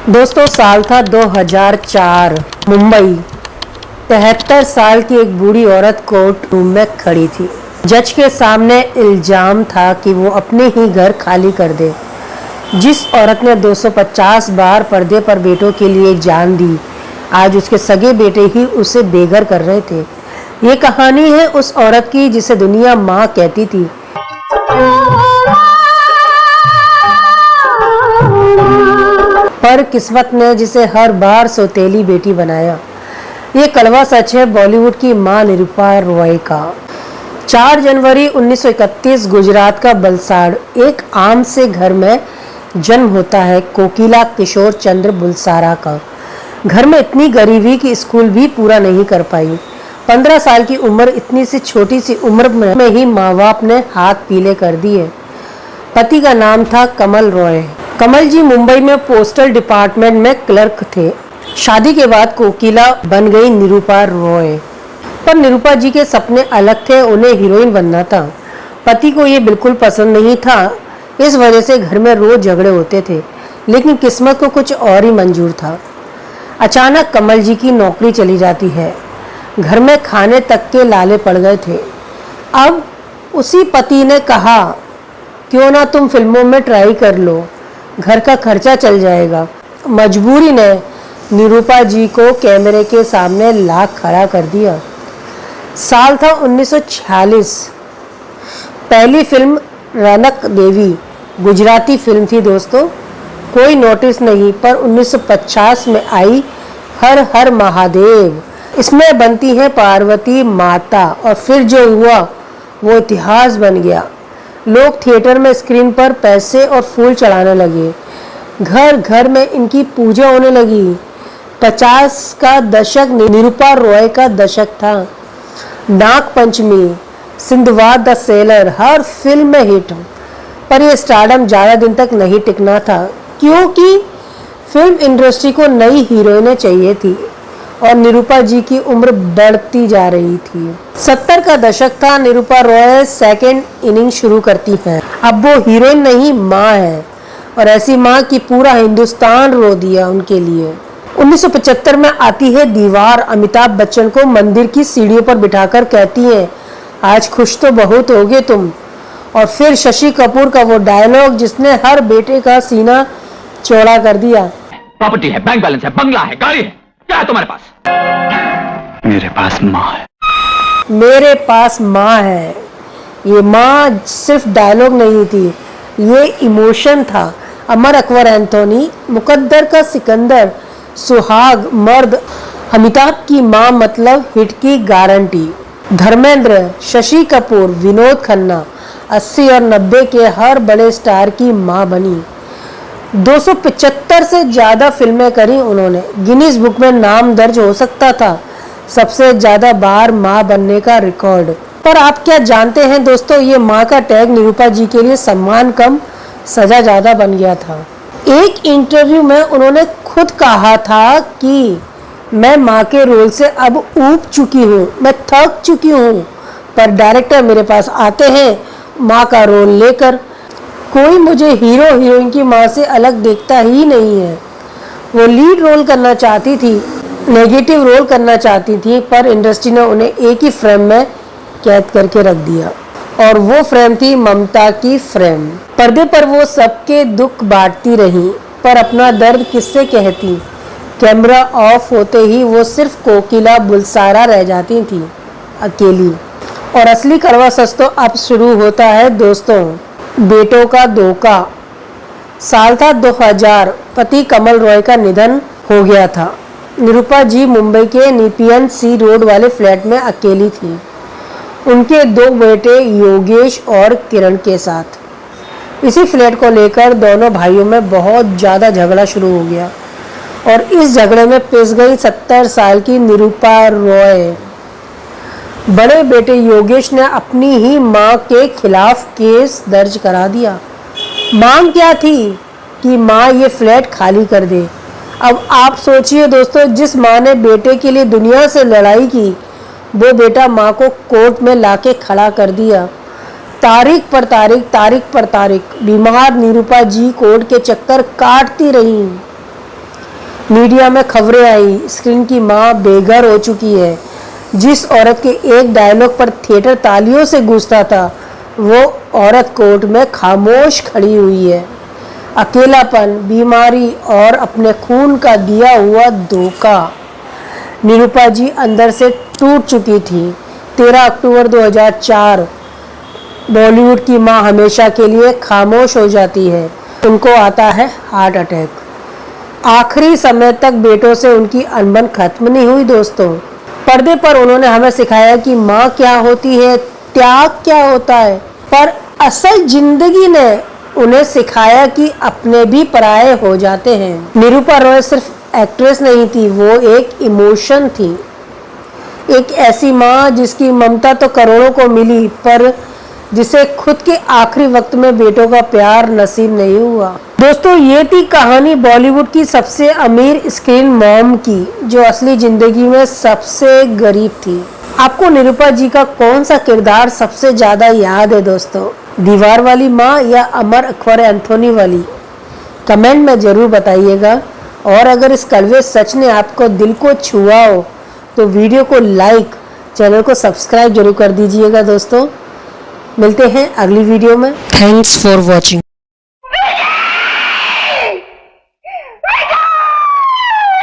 दोस्तों साल था 2004। मुंबई। 73 साल की एक बूढ़ी औरत कोर्ट रूम में खड़ी थी। जज के सामने इल्जाम था कि वो अपने ही घर खाली कर दे। जिस औरत ने 250 बार पर्दे पर बेटों के लिए जान दी, आज उसके सगे बेटे ही उसे बेघर कर रहे थे। ये कहानी है उस औरत की जिसे दुनिया माँ कहती थी, पर किस्मत ने जिसे हर बार सौतेली बेटी बनाया। ये कड़वा सच है बॉलीवुड की मां निरूपा रॉय का। 4 जनवरी 1931 गुजरात का बलसाड़ एक आम से घर में जन्म होता है कोकिला किशोर चंद्र बुलसारा का। घर में इतनी गरीबी कि स्कूल भी पूरा नहीं कर पाई। 15 साल की उम्र, इतनी सी छोटी सी उम्र में ही माँ बाप ने हाथ पीले कर दिए। पति का नाम था कमल रॉय। कमल जी मुंबई में पोस्टल डिपार्टमेंट में क्लर्क थे। शादी के बाद कोकिला बन गई निरूपा रॉय। पर निरूपा जी के सपने अलग थे, उन्हें हीरोइन बनना था। पति को ये बिल्कुल पसंद नहीं था, इस वजह से घर में रोज झगड़े होते थे। लेकिन किस्मत को कुछ और ही मंजूर था। अचानक कमल जी की नौकरी चली जाती है। घर में खाने तक के लाले पड़ गए थे। अब उसी पति ने कहा, क्यों ना तुम फिल्मों में ट्राई कर लो, घर का खर्चा चल जाएगा। मजबूरी ने निरूपा जी को कैमरे के सामने ला खड़ा कर दिया। साल था 1946। पहली फिल्म रनक देवी गुजराती फिल्म थी दोस्तों, कोई नोटिस नहीं, पर 1950 में आई हर हर महादेव। इसमें बनती है पार्वती माता और फिर जो हुआ वो इतिहास बन गया। लोग थिएटर में स्क्रीन पर पैसे और फूल चढ़ाने लगे। घर घर में इनकी पूजा होने लगी। 50 का दशक निरूपा रॉय का दशक था। Nag Panchami, सिंधवाद the seller her film में हिट। पर यह स्टारडम ज़्यादा दिन तक नहीं टिकना था, क्योंकि फिल्म इंडस्ट्री को नई हीरोइनें चाहिए थी और निरूपा जी की उम्र बढ़ती जा रही थी। 70 का दशक था। निरूपा रॉय सेकेंड इनिंग शुरू करती हैं। अब वो हीरोइन नहीं, माँ है, और ऐसी माँ कि पूरा हिंदुस्तान रो दिया उनके लिए। 1975 में आती है दीवार। अमिताभ बच्चन को मंदिर की सीढ़ियों पर बिठाकर कहती है, आज खुश तो बहुत होगे तुम। और फिर शशि कपूर का वो डायलॉग जिसने हर बेटे का सीना चौड़ा कर दिया, प्रॉपर्टी है, बैंक बैलेंस है, बंगला है, गाड़ी है, क्या है तुम्हारे पास? मेरे पास माँ है। मेरे पास माँ है। ये माँ सिर्फ डायलॉग नहीं थी, ये इमोशन था। अमर अकबर एंथोनी, मुकद्दर का सिकंदर, सुहाग मर्द। अमिताभ की माँ मतलब हिट की गारंटी। धर्मेंद्र, शशि कपूर, विनोद खन्ना 80 और 90 के हर बड़े स्टार की माँ बनी। 275 से ज़्यादा फिल्में करी उन्होंने। गिनीज बुक में नाम दर्ज हो सकता था सबसे ज़्यादा बार माँ बनने का रिकॉर्ड। पर आप क्या जानते हैं दोस्तों, ये माँ का टैग निरूपा जी के लिए सम्मान कम सजा ज़्यादा बन गया था। एक इंटरव्यू में उन्होंने खुद कहा था कि मैं माँ के रोल से अब ऊब चुकी हूँ, मैं थक चुकी हूँ, पर डायरेक्टर मेरे पास आते हैं माँ का रोल लेकर। कोई मुझे हीरो हीरोइन की माँ से अलग देखता ही नहीं है। वो लीड रोल करना चाहती थी, नेगेटिव रोल करना चाहती थी, पर इंडस्ट्री ने उन्हें एक ही फ्रेम में कैद करके रख दिया, और वो फ्रेम थी ममता की फ्रेम। पर्दे पर वो सबके दुख बांटती रही, पर अपना दर्द किससे कहती। कैमरा ऑफ होते ही वो सिर्फ कोकिला बुलसारा रह जाती थी, अकेली। और असली कड़वा सच तो अब शुरू होता है दोस्तों। बेटों का धोखा। साल था 2000। पति कमल रॉय का निधन हो गया था। निरूपा जी मुंबई के नेपियन सी रोड वाले फ्लैट में अकेली थी, उनके 2 बेटे योगेश और किरण के साथ। इसी फ्लैट को लेकर दोनों भाइयों में बहुत ज़्यादा झगड़ा शुरू हो गया, और इस झगड़े में पिस गई 70 साल की निरूपा रॉय। बड़े बेटे योगेश ने अपनी ही मां के खिलाफ केस दर्ज करा दिया। मांग क्या थी कि मां ये फ्लैट खाली कर दे। अब आप सोचिए दोस्तों, जिस मां ने बेटे के लिए दुनिया से लड़ाई की, वो बेटा मां को कोर्ट में लाके खड़ा कर दिया। तारीख पर तारीख बीमार निरूपा जी कोर्ट के चक्कर काटती रहीं। मीडिया में खबरें आई, स्क्रीन की मां बेघर हो चुकी है। जिस औरत के एक डायलॉग पर थिएटर तालियों से गूंजता था, वो औरत कोर्ट में खामोश खड़ी हुई है। अकेलापन, बीमारी और अपने खून का दिया हुआ धोखा। निरूपा जी अंदर से टूट चुकी थी। 13 अक्टूबर 2004। बॉलीवुड की मां हमेशा के लिए खामोश हो जाती है। उनको आता है हार्ट अटैक। आखिरी समय तक बेटों से उनकी अनबन खत्म नहीं हुई दोस्तों। पर्दे पर उन्होंने हमें सिखाया कि माँ क्या होती है, त्याग क्या होता है, पर असल जिंदगी ने उन्हें सिखाया कि अपने भी पराये हो जाते हैं। निरूपा रॉय सिर्फ एक्ट्रेस नहीं थी, वो एक इमोशन थी। एक ऐसी माँ जिसकी ममता तो करोड़ों को मिली, पर जिसे खुद के आखिरी वक्त में बेटों का प्यार नसीब नहीं हुआ। दोस्तों, ये थी कहानी बॉलीवुड की सबसे अमीर स्क्रीन मॉम की, जो असली जिंदगी में सबसे गरीब थी। आपको निरूपा जी का कौन सा किरदार सबसे ज्यादा याद है दोस्तों? दीवार वाली माँ या अमर अकबर एंथोनी वाली? कमेंट में जरूर बताइएगा। और अगर इस कड़वे सच ने आपको दिल को छुआ हो तो वीडियो को लाइक, चैनल को सब्सक्राइब जरूर कर दीजिएगा दोस्तों। मिलते हैं अगली वीडियो में। Thanks for watching.